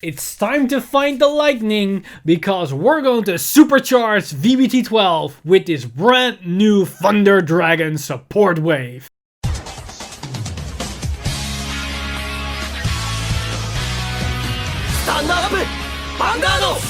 It's time to find the lightning because we're going to supercharge VBT12 with this brand new Thunder Dragon support wave. Stand up! Vanguard!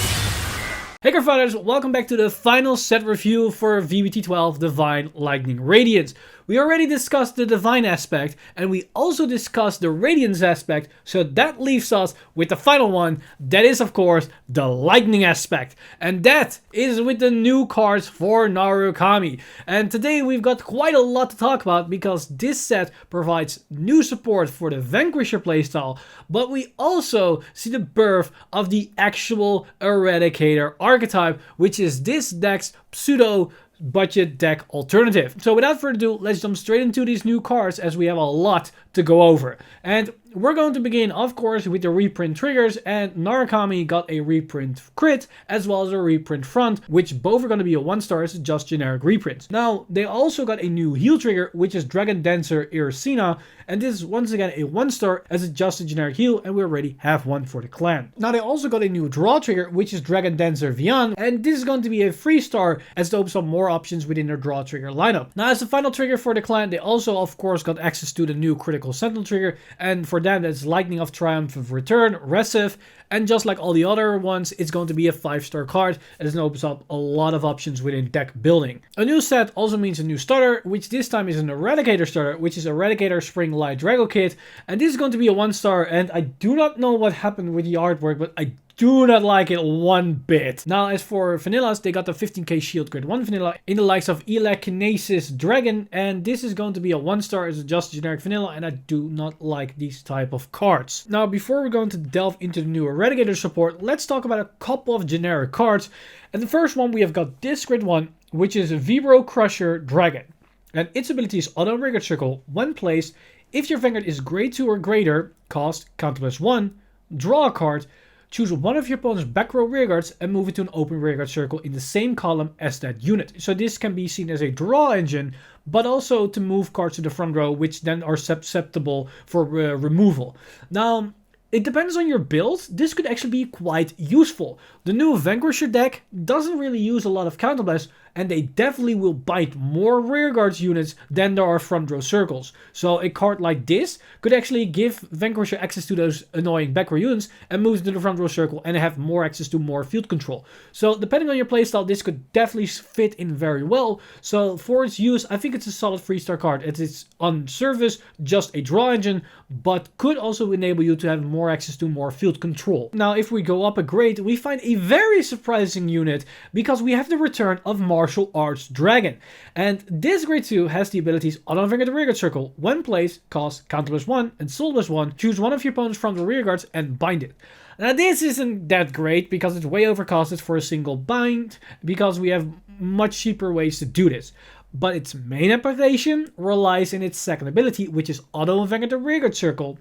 Hey Cardfighters, welcome back to the final set review for VBT12 Divine Lightning Radiance. We already discussed the Divine aspect and we also discussed the Radiance aspect, so that leaves us with the final one, that is of course the Lightning aspect. And that is with the new cards for Narukami. And today we've got quite a lot to talk about because this set provides new support for the Vanquisher playstyle, but we also see the birth of the actual Eradicator Archetype, which is this deck's pseudo budget deck alternative. So without further ado, let's jump straight into these new cards as we have a lot to go over. And we're going to begin, of course, with the reprint triggers, and Narukami got a reprint crit as well as a reprint front, which both are going to be a 1-star as just generic reprints. Now, they also got a new heal trigger, which is Dragon Dancer Irasina, and this is once again a 1-star as it's just a generic heal, and we already have one for the clan. Now, they also got a new draw trigger, which is Dragon Dancer Vian, and this is going to be a 3-star as it opens up more options within their draw trigger lineup. Now, as the final trigger for the clan, they also, of course, got access to the new critical sentinel trigger, and for them, that's Lightning of Triumph of Return, Resif, and just like all the other ones, it's going to be a 5-star card as it opens up a lot of options within deck building. A new set also means a new starter, which this time is an Eradicator starter, which is Eradicator Spring Light Drago Kit, and this is going to be a 1-star, and I do not know what happened with the artwork, but I do not like it one bit. Now, as for vanillas, they got the 15k shield grade 1 vanilla in the likes of Elekinesis Dragon, and this is going to be a 1-star as just generic vanilla, and I do not like these type of cards. Now, before we're going to delve into the new Eradicator support, let's talk about a couple of generic cards. And the first one, we have got this grade 1, which is Vibro Crusher Dragon. And its ability is Auto Vanguard Circle. When placed, if your Vanguard is grade 2 or greater, cost counter +1, draw a card, choose one of your opponent's back row rearguards and move it to an open rearguard circle in the same column as that unit. So this can be seen as a draw engine, but also to move cards to the front row, which then are susceptible for removal. Now, it depends on your build. This could actually be quite useful. The new Vanquisher deck doesn't really use a lot of counterblast, and they definitely will bite more rearguards units than there are front row circles. So a card like this could actually give Vanquisher access to those annoying back row units and move to the front row circle and have more access to more field control. So depending on your playstyle, this could definitely fit in very well. So for its use, I think it's a solid 3-star card. It's on surface just a draw engine, but could also enable you to have more access to more field control. Now, if we go up a grade, we find a very surprising unit because we have the return of Martial Arts Dragon. And this grade 2 has the abilities Auto Vanguard the Rearguard Circle. When placed, cost counter +1 and soul +1. Choose one of your opponent's front row rearguards and bind it. Now, this isn't that great because it's way overcosted for a single bind because we have much cheaper ways to do this. But its main application relies in its second ability, which is Auto Vanguard the Rearguard Circle.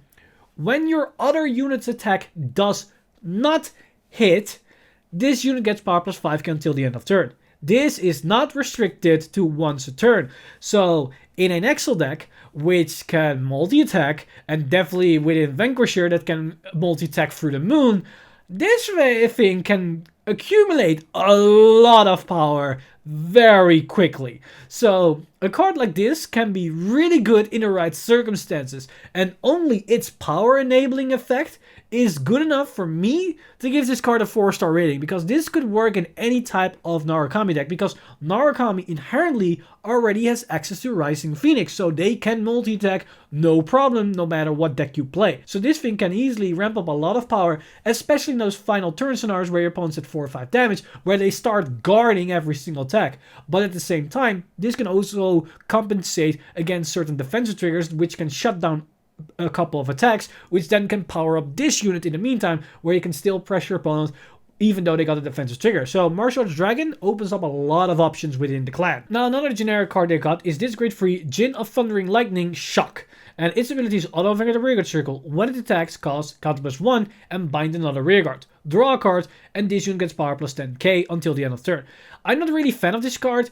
When your other unit's attack does not hit, this unit gets power +5 until the end of turn. This is not restricted to once a turn. So in an Excel deck, which can multi-attack, and definitely within Vanquisher that can multi-attack through the moon, this thing can accumulate a lot of power very quickly. So a card like this can be really good in the right circumstances, and only its power enabling effect is good enough for me to give this card a 4-star rating, because this could work in any type of Narukami deck, because Narukami inherently already has access to Rising Phoenix, so they can multi-attack no problem no matter what deck you play. So this thing can easily ramp up a lot of power, especially in those final turn scenarios where your opponent's at 4 or 5 damage, where they start guarding every single attack. But at the same time, this can also compensate against certain defensive triggers, which can shut down a couple of attacks, which then can power up this unit in the meantime, where you can still pressure your opponent even though they got a defensive trigger. So Martial Arts Dragon opens up a lot of options within the clan. Now, another generic card they got is this grade 3 Djinn of Thundering Lightning Shock. And its ability is Auto Vanguard the Rearguard Circle. When it attacks, cost counter +1 and bind another rearguard. Draw a card, and this unit gets power +10k until the end of turn. I'm not really a fan of this card,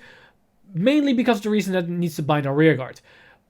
mainly because of the reason that it needs to bind a rearguard.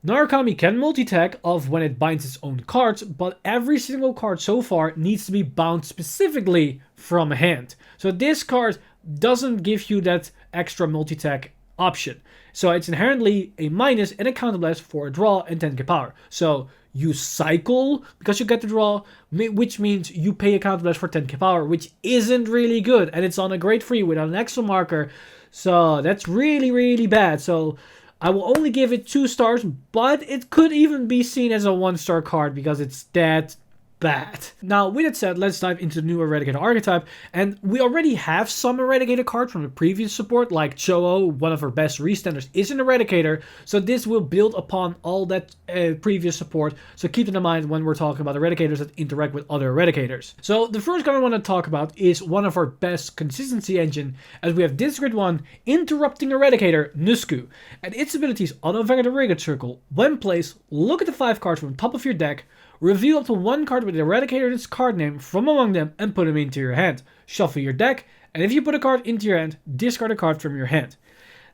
Narukami can multi-tag off when it binds its own cards, but every single card so far needs to be bound specifically from a hand. So this card doesn't give you that extra multi-tag option. So it's inherently a minus and a counterblast for a draw and 10k power. So you cycle because you get the draw, which means you pay a counterblast for 10k power, which isn't really good. And it's on a grade 3 without an extra marker. So that's really, really bad. So I will only give it 2 stars, but it could even be seen as a 1-star card because it's that bad. Now, with that said, let's dive into the new Eradicator Archetype. And we already have some Eradicator cards from the previous support, like Cho-Oh, one of our best restanders, is an Eradicator. So this will build upon all that previous support. So keep that in mind when we're talking about Eradicators that interact with other Eradicators. So the first card I want to talk about is one of our best consistency engine, as we have this grade 1 Interrupting Eradicator, Nusku. And its abilities auto Vanguard Eradicator Circle. When placed, look at the 5 cards from the top of your deck, reveal up to 1 card with the Eradicator and its card name from among them and put them into your hand. Shuffle your deck, and if you put a card into your hand, discard a card from your hand.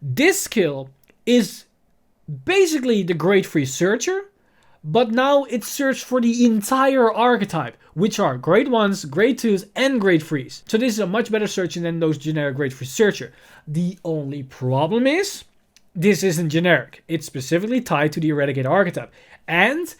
This skill is basically the grade 3 Searcher, but now it's searched for the entire archetype, which are grade 1s, grade 2s, and grade 3s. So this is a much better searching than those generic grade 3 Searcher. The only problem is, this isn't generic. It's specifically tied to the Eradicator archetype. And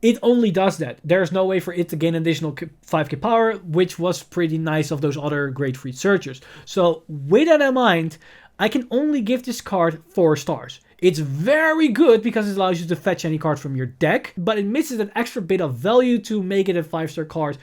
it only does that. There's no way for it to gain additional 5k power, which was pretty nice of those other grade 3 searchers. So with that in mind, I can only give this card 4 stars. It's very good because it allows you to fetch any card from your deck, but it misses that extra bit of value to make it a 5-star card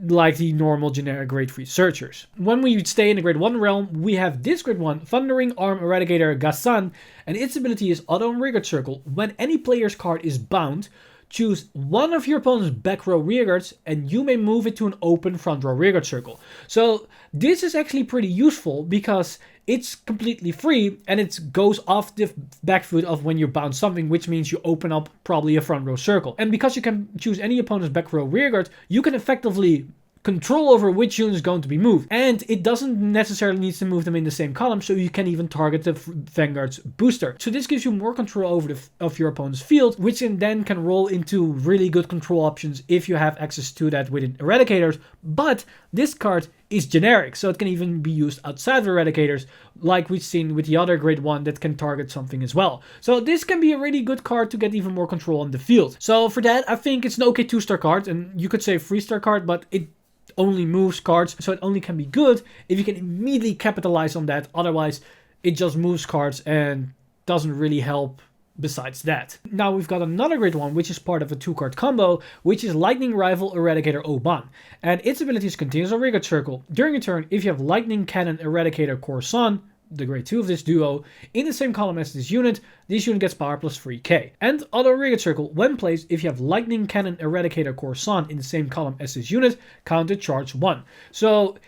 like the normal generic grade 3 searchers. When we stay in the grade 1 realm, we have this grade 1 Thundering Arm Eradicator Gasan, and its ability is Auto Rearguard Circle. When any player's card is bound, choose one of your opponent's back row rearguards and you may move it to an open front row rearguard circle. So this is actually pretty useful because it's completely free and it goes off the back foot of when you bounce something, which means you open up probably a front row circle. And because you can choose any opponent's back row rearguard, you can effectively control over which unit is going to be moved. And it doesn't necessarily need to move them in the same column, so you can even target the Vanguard's booster. So this gives you more control over of your opponent's field, which then can roll into really good control options if you have access to that within Eradicators. But this card is generic, so it can even be used outside of Eradicators, like we've seen with the other grade 1 that can target something as well. So this can be a really good card to get even more control on the field. So for that, I think it's an okay 2-star card, and you could say 3-star card, but it only moves cards, so it only can be good if you can immediately capitalize on that. Otherwise, it just moves cards and doesn't really help besides that. Now we've got another grade 1, which is part of a 2-card combo, which is Lightning Rival Eradicator Oban. And its ability is continuous on Rearguard Circle. During a turn, if you have Lightning Cannon Eradicator Corson, the grade 2 of this duo, in the same column as this unit gets power plus 3k. And Auto Rearguard Circle, when placed, if you have Lightning Cannon Eradicator Corson in the same column as this unit, counter charge 1. So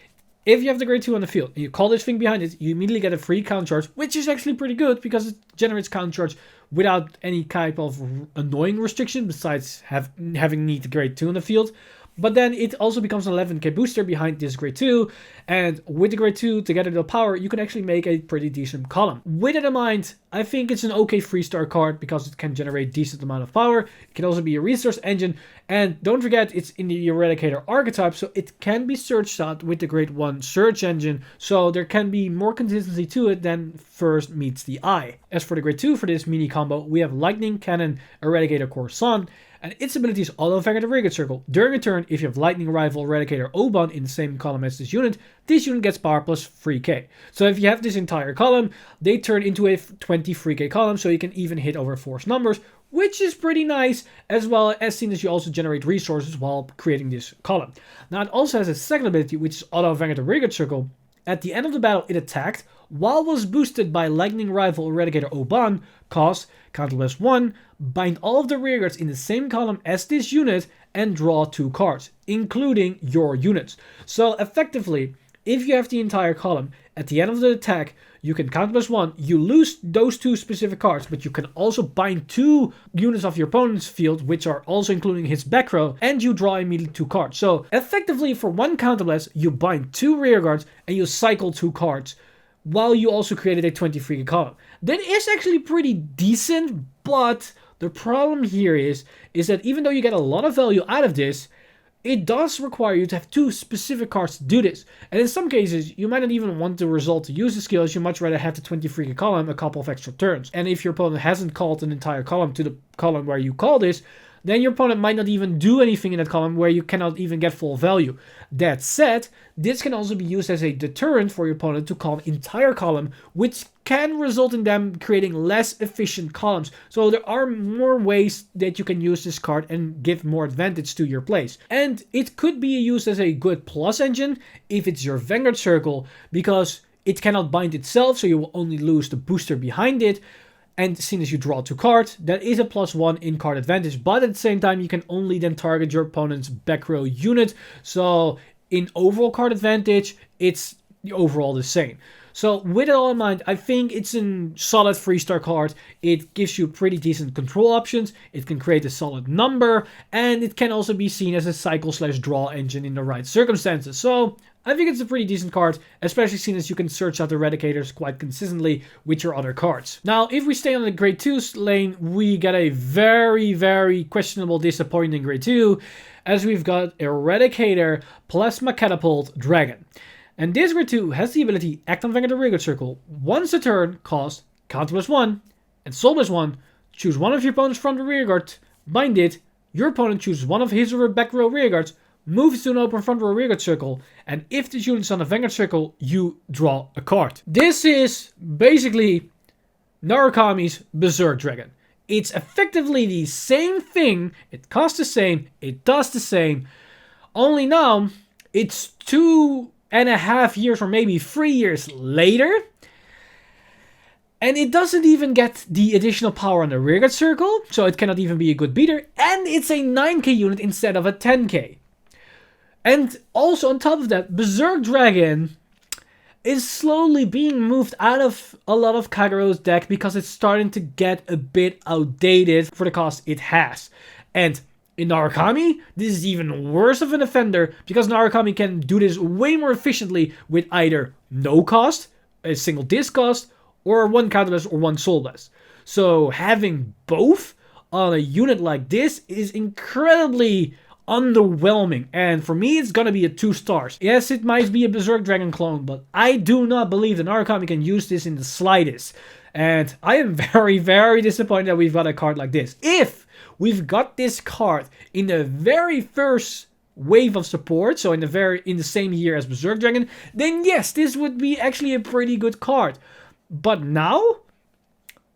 if you have the grade 2 on the field and you call this thing behind it, you immediately get a free counter charge, which is actually pretty good because it generates counter charge without any type of annoying restriction besides having need the grade 2 on the field. But then it also becomes an 11k booster behind this grade 2, and with the grade 2 together the power, you can actually make a pretty decent column. With that in mind, I think it's an okay 3-star card because it can generate decent amount of power. It can also be a resource engine, and don't forget it's in the Eradicator archetype, so it can be searched out with the grade 1 search engine, so there can be more consistency to it than first meets the eye. As for the grade 2 for this mini combo, we have Lightning Cannon Eradicator Corson, and its ability is Auto Vanguard Rearguard Circle. During a turn, if you have Lightning Rival Eradicator Oban in the same column as this unit gets power plus 3k. So if you have this entire column, they turn into a 23k column, so you can even hit over force numbers, which is pretty nice, as well as seen as you also generate resources while creating this column. Now it also has a second ability, which is Auto Vanguard Rearguard Circle. At the end of the battle, it attacked, while was boosted by Lightning Rival Eradicator Oban, cost counterblast 1, bind all of the rearguards in the same column as this unit, and draw 2 cards, including your units. So effectively, if you have the entire column, at the end of the attack, you can counterblast 1, you lose those 2 specific cards, but you can also bind 2 units of your opponent's field, which are also including his back row, and you draw immediately 2 cards. So effectively, for 1 counterblast, you bind 2 rearguards, and you cycle 2 cards, while you also created a 23 column. That is actually pretty decent, but The problem here is that even though you get a lot of value out of this, it does require you to have 2 specific cards to do this. And in some cases, you might not even want the result to use the skills. You much rather have the 23 column a couple of extra turns. And if your opponent hasn't called an entire column to the column where you call this, then your opponent might not even do anything in that column where you cannot even get full value. That said, this can also be used as a deterrent for your opponent to call an entire column, which can result in them creating less efficient columns. So there are more ways that you can use this card and give more advantage to your plays. And it could be used as a good plus engine if it's your Vanguard circle, because it cannot bind itself, so you will only lose the booster behind it. And as soon as you draw 2 cards, that is a +1 in card advantage. But at the same time, you can only then target your opponent's back row unit. So in overall card advantage, it's overall the same. So with it all in mind, I think it's a solid 3-star card. It gives you pretty decent control options. It can create a solid number. And it can also be seen as a cycle/draw engine in the right circumstances. So I think it's a pretty decent card, especially seeing as you can search out Eradicators quite consistently with your other cards. Now, if we stay on the grade 2 lane, we get a very, very questionable, disappointing grade 2, as we've got Eradicator, Plasma Catapult, Dragon. And this grade 2 has the ability act on Vanguard Rearguard Circle. Once a turn, cost counter +1 and soul +1. Choose one of your opponent's front row rearguard, bind it. Your opponent chooses one of his or her back row rearguards, moves to an open front row rearguard circle, and if this unit is on a Vanguard circle, you draw a card. This is basically Narukami's Berserk Dragon. It's effectively the same thing, it costs the same, it does the same, only now it's 2.5 years or maybe 3 years later, and it doesn't even get the additional power on the rearguard circle, so it cannot even be a good beater, and it's a 9k unit instead of a 10k. And also on top of that, Berserk Dragon is slowly being moved out of a lot of Kagero's deck because it's starting to get a bit outdated for the cost it has. And in Narukami, this is even worse of an offender because Narukami can do this way more efficiently with either no cost, a single disc cost, or 1 counterless or 1 soulless. So having both on a unit like this is incredibly underwhelming, and for me it's gonna be a 2 stars. Yes, it might be a Berserk Dragon clone, but I do not believe that Narukami can use this in the slightest. And I am very, very disappointed that we've got a card like this. If we've got this card in the very first wave of support, so in the same year as Berserk Dragon, then yes, this would be actually a pretty good card. But now,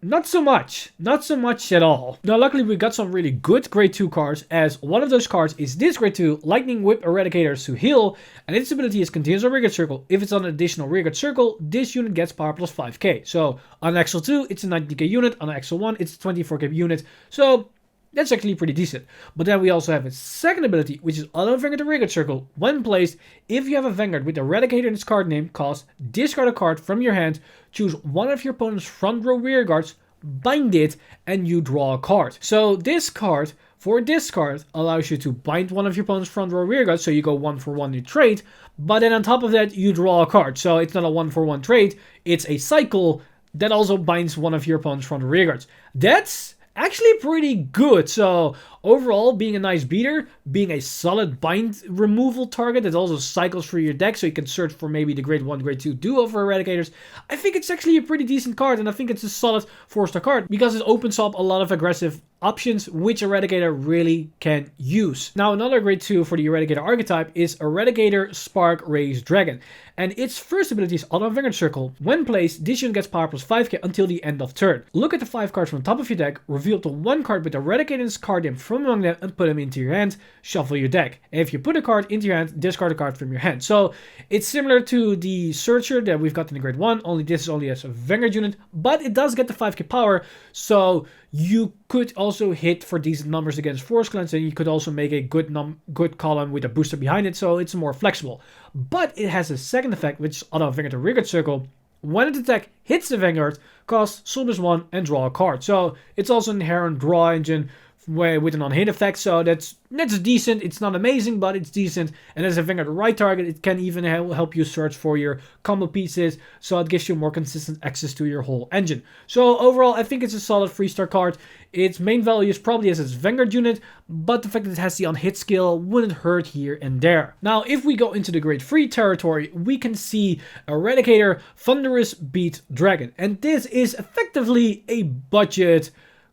not so much. Not so much at all. Now, luckily, we got some really good grade 2 cards, as one of those cards is this grade 2, Lightning Whip Eradicator to heal, and its ability is continuous on rearguard circle. If it's on an additional rearguard circle, this unit gets power plus 5k. So, on Axel 2, it's a 90k unit, on Axel 1, it's a 24k unit, so that's actually pretty decent. But then we also have its second ability, which is auto Vanguard the rearguard circle. When placed, if you have a Vanguard with Eradicator in its card name, cost, discard a card from your hand, choose one of your opponent's front row rearguards, bind it, and you draw a card. So this card, for discard, allows you to bind one of your opponent's front row rearguards, so you go 1-for-1 in trade, but then on top of that, you draw a card. So it's not a 1-for-1 trade, it's a cycle that also binds one of your opponent's front row rearguards. That's actually pretty good. So overall, being a nice beater, being a solid bind removal target that also cycles through your deck, so you can search for maybe the grade 1, grade 2 duo for Eradicators, I think it's actually a pretty decent card, and I think it's a solid 4-star card because it opens up a lot of aggressive options which Eradicator really can use. Now, another grade 2 for the Eradicator archetype is Eradicator Spark Raised Dragon, and its first ability is Auto Vanguard Circle. When placed, this unit gets power plus 5k until the end of turn. Look at the 5 cards from the top of your deck, reveal the 1 card with Eradicator's card name from among them, and put them into your hand, shuffle your deck. And if you put a card into your hand, discard a card from your hand. So it's similar to the Searcher that we've got in the grade 1, only this is only as a Vanguard unit, but it does get the 5k power, so you could also hit for decent numbers against Force Cleanse, and you could also make a good column with a booster behind it, so it's more flexible. But it has a second effect, which is Auto Vanguard the Rearguard Circle. When an attack hits the Vanguard, cost soul +1 and draw a card. So it's also an inherent draw engine with an on-hit effect, so that's decent. It's not amazing, but it's decent. And as a Vanguard right target, it can even help you search for your combo pieces, so it gives you more consistent access to your whole engine. So overall, I think it's a solid 3-star card. Its main value is probably as its Vanguard unit, but the fact that it has the on-hit skill wouldn't hurt here and there. Now, if we go into the grade 3 territory, we can see Eradicator Thunderous Beat Dragon. And this is effectively a budget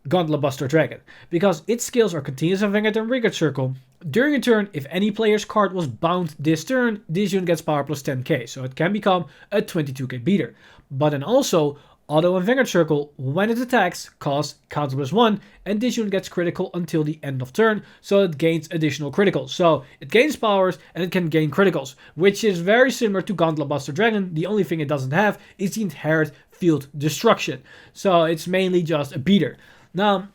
Gauntlet Buster Dragon, because its skills are Continuous on Vanguard and Rigard Circle. During a turn, if any player's card was bound this turn, this unit gets power plus 10k, so it can become a 22k beater. But then also, Auto and Vanguard Circle, when it attacks, costs counter plus 1, and this unit gets critical until the end of turn, so it gains additional criticals. So it gains powers and it can gain criticals, which is very similar to Gauntlet Buster Dragon. The only thing it doesn't have is the inherent field destruction, so it's mainly just a beater. Now,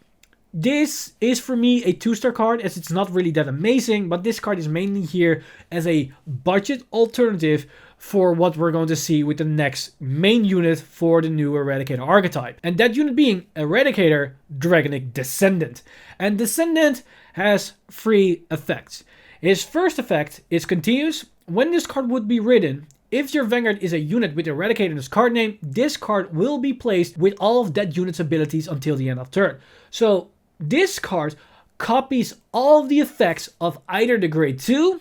this is for me a 2-star card, as it's not really that amazing, but this card is mainly here as a budget alternative for what we're going to see with the next main unit for the new Eradicator archetype. And that unit being Eradicator Dragonic Descendant. And Descendant has 3 effects. His first effect is continuous. When this card would be ridden, if your Vanguard is a unit with Eradicator in its card name, this card will be placed with all of that unit's abilities until the end of turn. So this card copies all of the effects of either the grade 2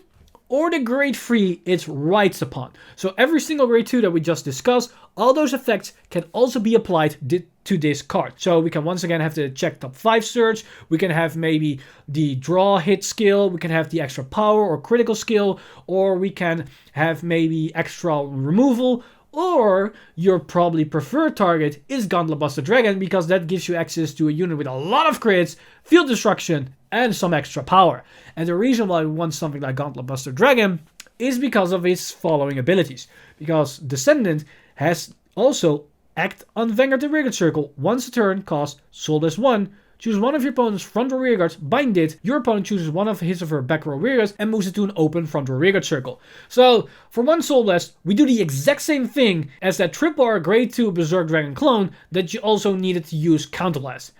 or the grade 3 it rides upon. So every single grade 2 that we just discussed, all those effects can also be applied to this card. So we can once again have the check top 5 search, we can have maybe the draw hit skill, we can have the extra power or critical skill, or we can have maybe extra removal, or your probably preferred target is Gauntlet Buster Dragon, because that gives you access to a unit with a lot of crits, field destruction, and some extra power. And the reason why we want something like Gauntlet Buster Dragon is because of its following abilities. Because Descendant has also Act on Vanguard and Rigard Circle. Once a turn, cost Soulless 1. Choose one of your opponent's front row rearguards, bind it, your opponent chooses one of his or her back row rearguards and moves it to an open front row rearguard circle. So, for one Soul Blast, we do the exact same thing as that triple R grade 2 Berserk Dragon clone that you also needed to use Counterblast.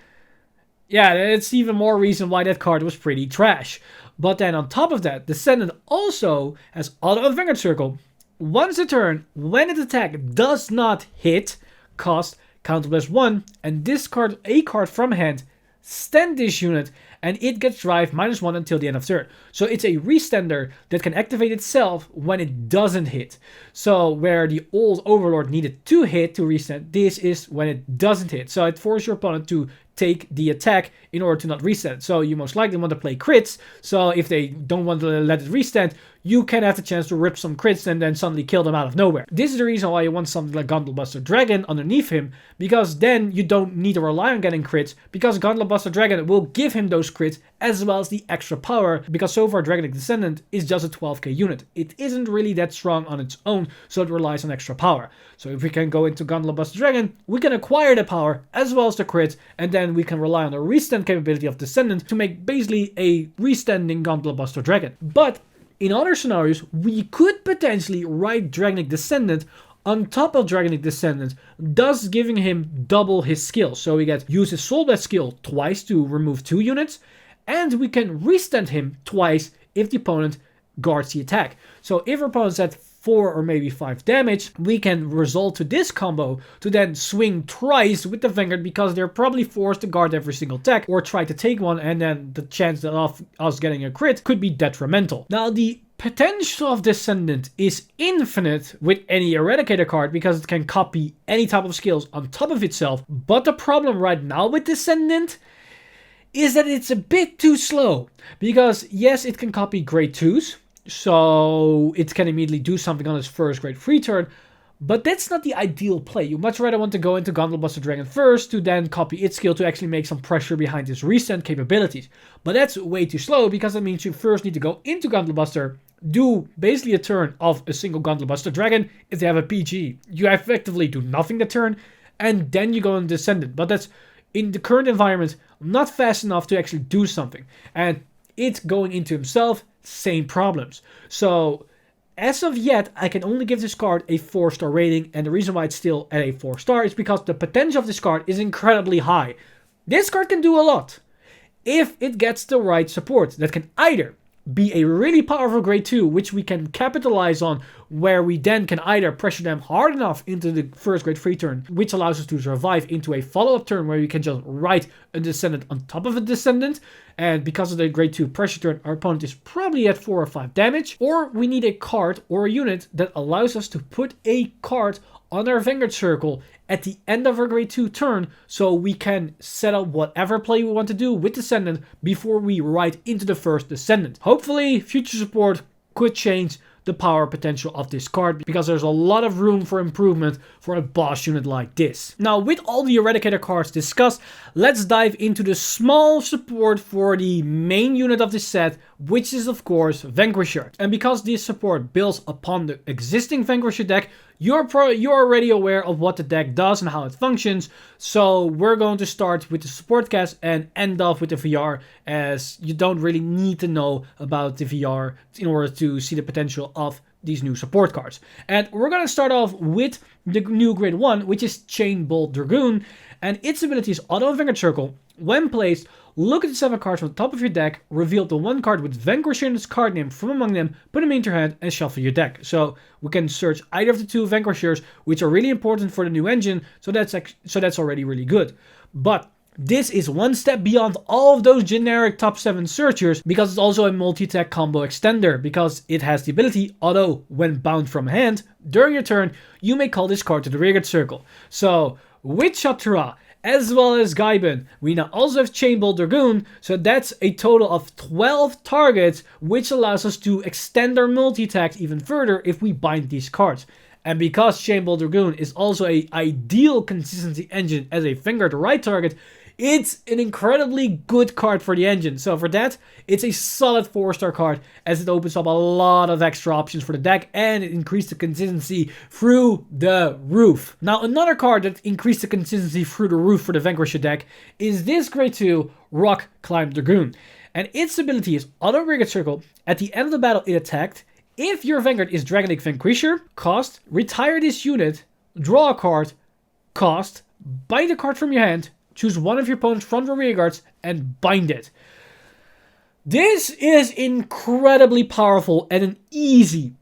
Yeah, that's even more reason why that card was pretty trash. But then on top of that, Descendant also has Auto and Vanguard Circle. Once a turn, when its attack does not hit, cost Counterblast 1, and discard a card from hand, stand this unit, and it gets drive -1 until the end of turn. So it's a restander that can activate itself when it doesn't hit. So where the old Overlord needed to hit to reset, this is when it doesn't hit. So it forces your opponent to take the attack in order to not reset. So you most likely want to play crits. So if they don't want to let it restand, you can have the chance to rip some crits and then suddenly kill them out of nowhere. This is the reason why you want something like Gauntlet Buster Dragon underneath him, because then you don't need to rely on getting crits, because Gauntlet Buster Dragon will give him those crits as well as the extra power, because so far Dragonic Descendant is just a 12k unit. It isn't really that strong on its own, so it relies on extra power. So if we can go into Gauntlet Buster Dragon, we can acquire the power as well as the crits, and then we can rely on the restand capability of Descendant to make basically a restanding Gauntlet Buster Dragon. But in other scenarios, we could potentially ride Dragonic Descendant on top of Dragonic Descendant, thus giving him double his skill. So we get use his Soul Blast skill twice to remove 2 units, and we can restand him twice if the opponent guards the attack. So if our opponent's at 4 or maybe 5 damage, we can resort to this combo to then swing twice with the Vanguard, because they're probably forced to guard every single attack or try to take one, and then the chance of us getting a crit could be detrimental. Now, the potential of Descendant is infinite with any Eradicator card, because it can copy any type of skills on top of itself. But the problem right now with Descendant is that it's a bit too slow, because yes, it can copy grade 2s, so it can immediately do something on its first grade 3 turn, but that's not the ideal play. You much rather want to go into Gauntlet Buster Dragon first to then copy its skill to actually make some pressure behind its restand capabilities. But that's way too slow, because that means you first need to go into Gauntlet Buster, do basically a turn of a single Gauntlet Buster Dragon. If they have a PG, you effectively do nothing that turn, and then you go on Descendant. But that's, in the current environment, not fast enough to actually do something. And it's going into himself, same problems. So as of yet, I can only give this card a 4-star rating, and the reason why it's still at a 4-star is because the potential of this card is incredibly high. This card can do a lot. if it gets the right support that can either be a really powerful grade 2, which we can capitalize on, where we then can either pressure them hard enough into the first grade 3 turn, which allows us to survive into a follow-up turn where we can just write a descendant on top of a descendant, and because of the grade 2 pressure turn, our opponent is probably at 4 or 5 damage. Or we need a card or a unit that allows us to put a card on our Vanguard circle at the end of our grade 2 turn, so we can set up whatever play we want to do with Descendant before we ride into the first Descendant. Hopefully, future support could change the power potential of this card, because there's a lot of room for improvement for a boss unit like this. Now, with all the Eradicator cards discussed, let's dive into the small support for the main unit of this set, which is of course Vanquisher. And because this support builds upon the existing Vanquisher deck, you're already aware of what the deck does and how it functions, so we're going to start with the support cast and end off with the VR, as you don't really need to know about the VR in order to see the potential of these new support cards. And we're going to start off with the new grade 1, which is Chain Bolt Dragoon, and its ability is Auto Vanguard Circle. When placed, look at the 7 cards from the top of your deck, reveal the 1 card with Vanquisher in its card name from among them, put them into your hand, and shuffle your deck. So we can search either of the 2 Vanquishers, which are really important for the new engine, so that's already really good. But this is one step beyond all of those generic top 7 searchers, because it's also a multi-tech combo extender, because it has the ability, although when bound from hand, during your turn, you may call this card to the rearguard circle. So with Shatura, as well as Gaibin, we now also have Chain Bolt Dragoon, so that's a total of 12 targets, which allows us to extend our multi-attack even further if we bind these cards. And because Chain Bolt Dragoon is also an ideal consistency engine as a Vanguard right target, it's an incredibly good card for the engine. So for that, it's a solid 4-star card, as it opens up a lot of extra options for the deck and it increased the consistency through the roof. Now, another card that increased the consistency through the roof for the Vanquisher deck is this grade 2 Rock Climb Dragoon. And its ability is Auto Rearguard Circle. At the end of the battle, it attacked. If your Vanguard is Dragonic Vanquisher, cost, retire this unit, draw a card, cost, bind a card from your hand, choose one of your opponent's front or rear guards, and bind it. This is incredibly powerful and an easy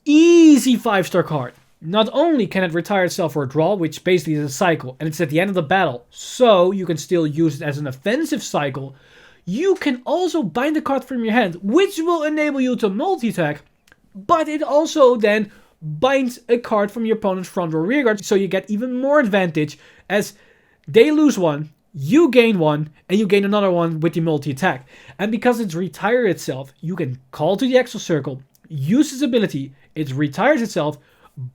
5-star card. Not only can it retire itself for a draw, which basically is a cycle, and it's at the end of the battle, so you can still use it as an offensive cycle, you can also bind a card from your hand, which will enable you to multi-attack, but it also then binds a card from your opponent's front or rear guard, so you get even more advantage, as they lose one, you gain one, and you gain another one with the multi-attack. And because it's retired itself, you can call to the Exile Circle, use its ability, it retires itself,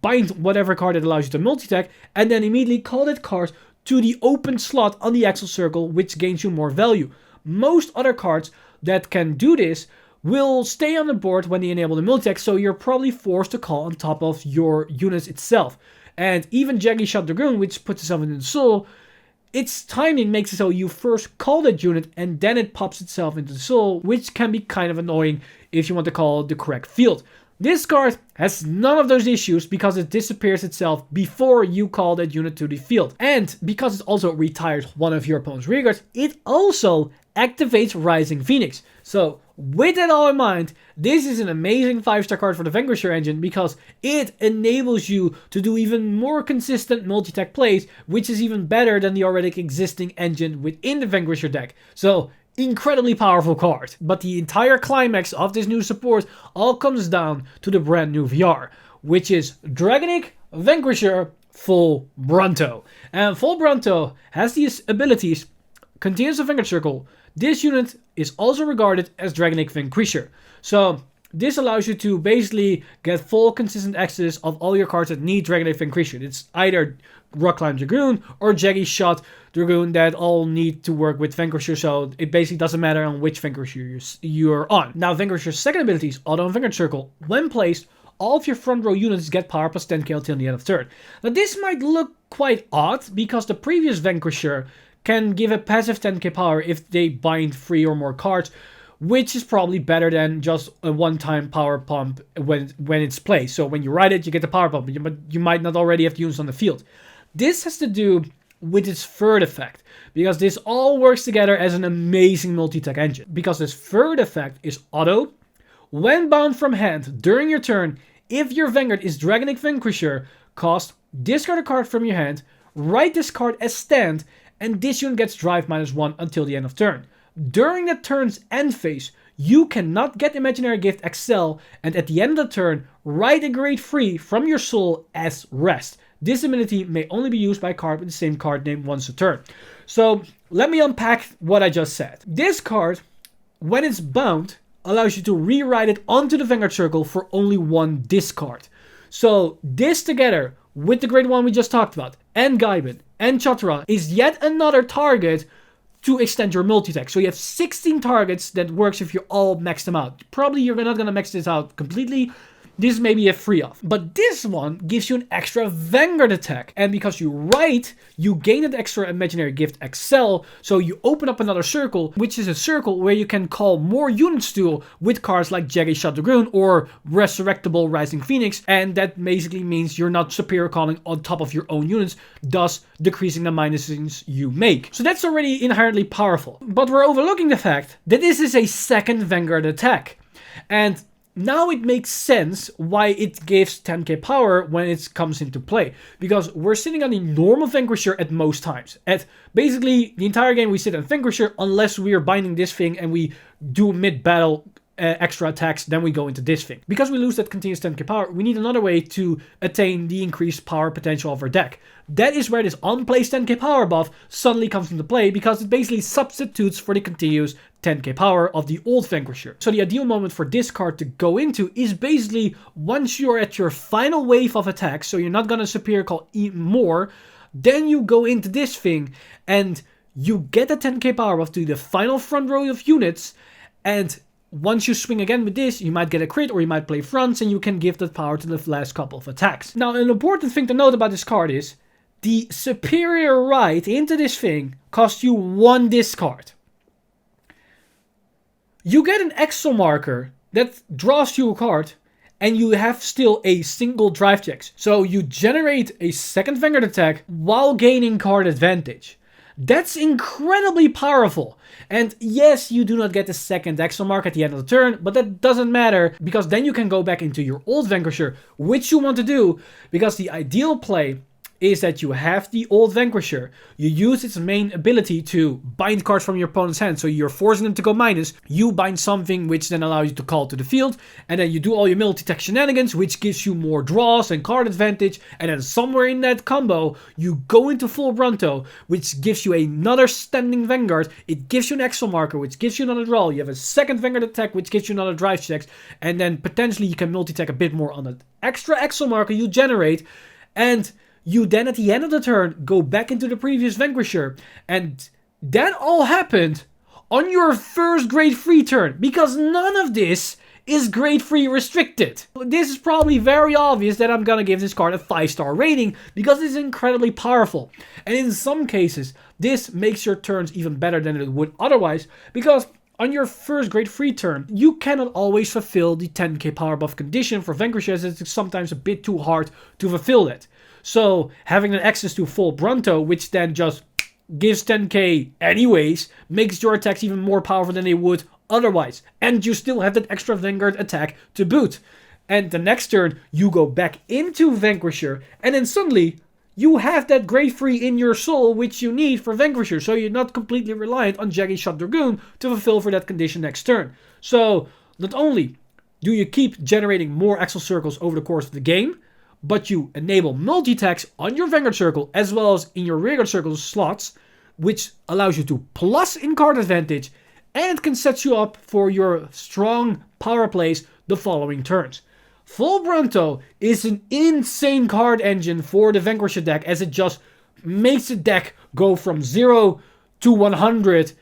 bind whatever card that allows you to multi-attack, and then immediately call that card to the open slot on the Exile Circle, which gains you more value. Most other cards that can do this will stay on the board when they enable the multi-attack, so you're probably forced to call on top of your units itself. And even Jaggy Shot Dragoon, which puts itself into the soul, its timing makes it so you first call that unit and then it pops itself into the soul, which can be kind of annoying if you want to call the correct field. This card has none of those issues because it disappears itself before you call that unit to the field. And because it also retires one of your opponent's rear guards, it also activates Rising Phoenix. So with that all in mind, this is an amazing 5-star card for the Vanquisher engine because it enables you to do even more consistent multi-attack plays, which is even better than the already existing engine within the Vanquisher deck. So incredibly powerful card. But the entire climax of this new support all comes down to the brand new VR, which is Dragonic Vanquisher Full Bronto. And Full Bronto has these abilities: Continuous Vanguard Circle. This unit is also regarded as Dragonic Vanquisher. So this allows you to basically get full consistent access of all your cards that need Dragonic Vanquisher. It's either Rock Climb Dragoon or Jaggy Shot Dragoon that all need to work with Vanquisher, so it basically doesn't matter on which Vanquisher you're on. Now, Vanquisher's second ability is Auto Vanguard Circle. When placed, all of your front row units get power plus 10k until the end of turn. Now, this might look quite odd because the previous Vanquisher can give a passive 10k power if they bind 3 or more cards, which is probably better than just a one-time power pump when it's placed. So when you ride it, you get the power pump, but you might not already have the units on the field. This has to do with its third effect, because this all works together as an amazing multi-attack engine. Because this third effect is auto. When bound from hand during your turn, if your Vanguard is Dragonic Vanquisher, discard a card from your hand, write this card as stand, and this unit gets drive -1 until the end of turn. During the turn's end phase, you cannot get Imaginary Gift Excel, and at the end of the turn, write a grade 3 from your soul as rest. This ability may only be used by a card with the same card name once a turn. So let me unpack what I just said. This card, when it's bound, allows you to rewrite it onto the Vanguard circle for only 1 discard. So this together with the grade 1 we just talked about, and Gaibin, and Chatra, is yet another target to extend your multi-attack. So you have 16 targets that works if you all max them out. Probably you're not going to max this out completely. This may be a free off. But this one gives you an extra Vanguard attack. And because you write, you gain an extra Imaginary Gift Excel. So you open up another circle, which is a circle where you can call more units to with cards like Jagged Shot Dragoon or Resurrectable Rising Phoenix. And that basically means you're not superior calling on top of your own units, thus decreasing the minuses you make. So that's already inherently powerful. But we're overlooking the fact that this is a second Vanguard attack. And now it makes sense why it gives 10k power when it comes into play. Because we're sitting on the normal Vanquisher at most times. At basically the entire game we sit on Vanquisher unless we are binding this thing and we do mid-battle extra attacks, then we go into this thing. Because we lose that continuous 10k power, we need another way to attain the increased power potential of our deck. That is where this on-place 10k power buff suddenly comes into play, because it basically substitutes for the continuous 10k power of the old Vanquisher. So the ideal moment for this card to go into is basically once you're at your final wave of attacks, so you're not gonna superior call even more, then you go into this thing and you get a 10k power buff to the final front row of units, and once you swing again with this, you might get a crit or you might play fronts and you can give that power to the last couple of attacks. Now, an important thing to note about this card is the superior write into this thing costs you 1 discard. You get an Excel marker that draws you a card and you have still a single drive checks. So you generate a second Vanguard attack while gaining card advantage. That's incredibly powerful. And yes, you do not get the second Excel mark at the end of the turn, but that doesn't matter, because then you can go back into your old Vanquisher, which you want to do, because the ideal play is that you have the old Vanquisher, you use its main ability to bind cards from your opponent's hand, so you're forcing them to go minus, you bind something which then allows you to call to the field, and then you do all your multi-attack shenanigans, which gives you more draws and card advantage, and then somewhere in that combo, you go into full Bronto, which gives you another standing Vanguard, it gives you an Excel marker, which gives you another draw, you have a second Vanguard attack, which gives you another drive checks, and then potentially you can multi-attack a bit more on that extra Excel marker you generate, and you then at the end of the turn go back into the previous Vanquisher, and that all happened on your first grade 3 turn, because none of this is grade 3 restricted. This is probably very obvious that I'm gonna give this card a 5-star rating, because it's incredibly powerful. And in some cases, this makes your turns even better than it would otherwise, because on your first grade 3 turn, you cannot always fulfill the 10k power buff condition for Vanquishers, as it's sometimes a bit too hard to fulfill it. So having an access to full Bronto, which then just gives 10k anyways, makes your attacks even more powerful than they would otherwise. And you still have that extra Vanguard attack to boot. And the next turn, you go back into Vanquisher, and then suddenly you have that grade 3 in your soul, which you need for Vanquisher, so you're not completely reliant on Jagged Shot Dragoon to fulfill for that condition next turn. So not only do you keep generating more Excel circles over the course of the game, but you enable multi-attacks on your Vanguard circle as well as in your rearguard circle slots, which allows you to plus in card advantage and can set you up for your strong power plays the following turns. Full Bronto is an insane card engine for the Vanquisher deck, as it just makes the deck go from 0 to 100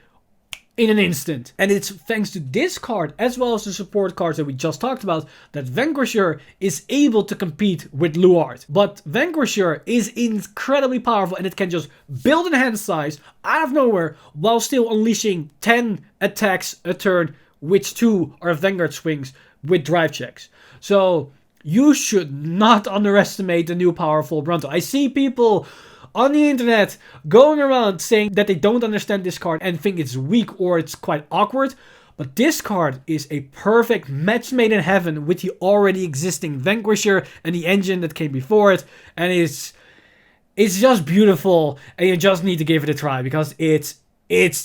in an instant. And it's thanks to this card, as well as the support cards that we just talked about, that Vanquisher is able to compete with Luard. But Vanquisher is incredibly powerful, and it can just build in hand size out of nowhere while still unleashing 10 attacks a turn, which 2 are Vanguard swings with drive checks. So you should not underestimate the new powerful Bronto. I see people on the internet going around saying that they don't understand this card and think it's weak or it's quite awkward. But this card is a perfect match made in heaven with the already existing Vanquisher and the engine that came before it. And it's just beautiful, and you just need to give it a try because it's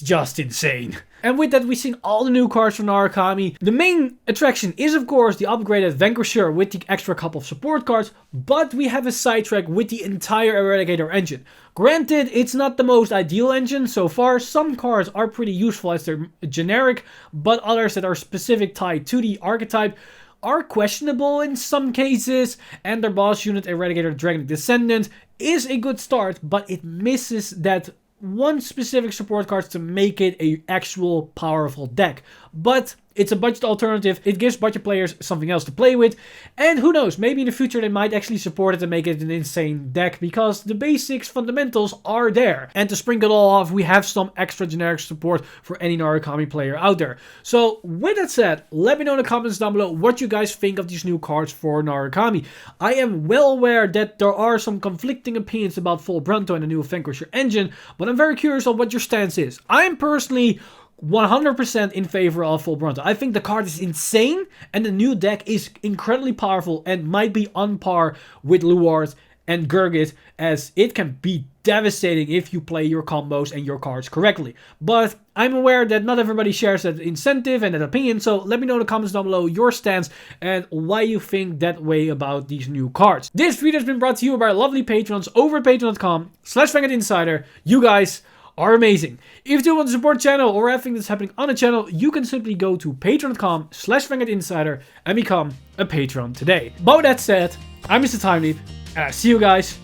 just insane. And with that, we've seen all the new cards from Narukami. The main attraction is, of course, the upgraded Vanquisher with the extra couple of support cards, but we have a sidetrack with the entire Eradicator engine. Granted, it's not the most ideal engine so far. Some cards are pretty useful as they're generic, but others that are specific tied to the archetype are questionable in some cases, and their boss unit, Eradicator Dragonic Descendant, is a good start, but it misses that one specific support card to make it a actual powerful deck. But it's a budget alternative, it gives budget players something else to play with, and who knows, maybe in the future they might actually support it and make it an insane deck, because the basics fundamentals are there. And to sprinkle it all off, we have some extra generic support for any Narukami player out there. So with that said, let me know in the comments down below what you guys think of these new cards for Narukami. I am well aware that there are some conflicting opinions about Full Bronto and the new Vanquisher engine, but I'm very curious on what your stance is. I'm personally 100% in favor of Full Bronto. I think the card is insane, and the new deck is incredibly powerful and might be on par with Luard and Gurgit, as it can be devastating if you play your combos and your cards correctly. But I'm aware that not everybody shares that incentive and that opinion, so let me know in the comments down below your stance and why you think that way about these new cards. This video has been brought to you by our lovely patrons over at patreon.com/VanguardInsider. You guys are amazing. If you do want to support the channel or everything that's happening on the channel, you can simply go to patreon.com/VanguardInsider and become a patron today. But with that said, I'm Mr. Time Leap, and I see you guys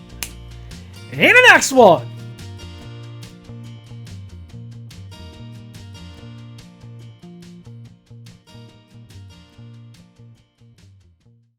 in the next one.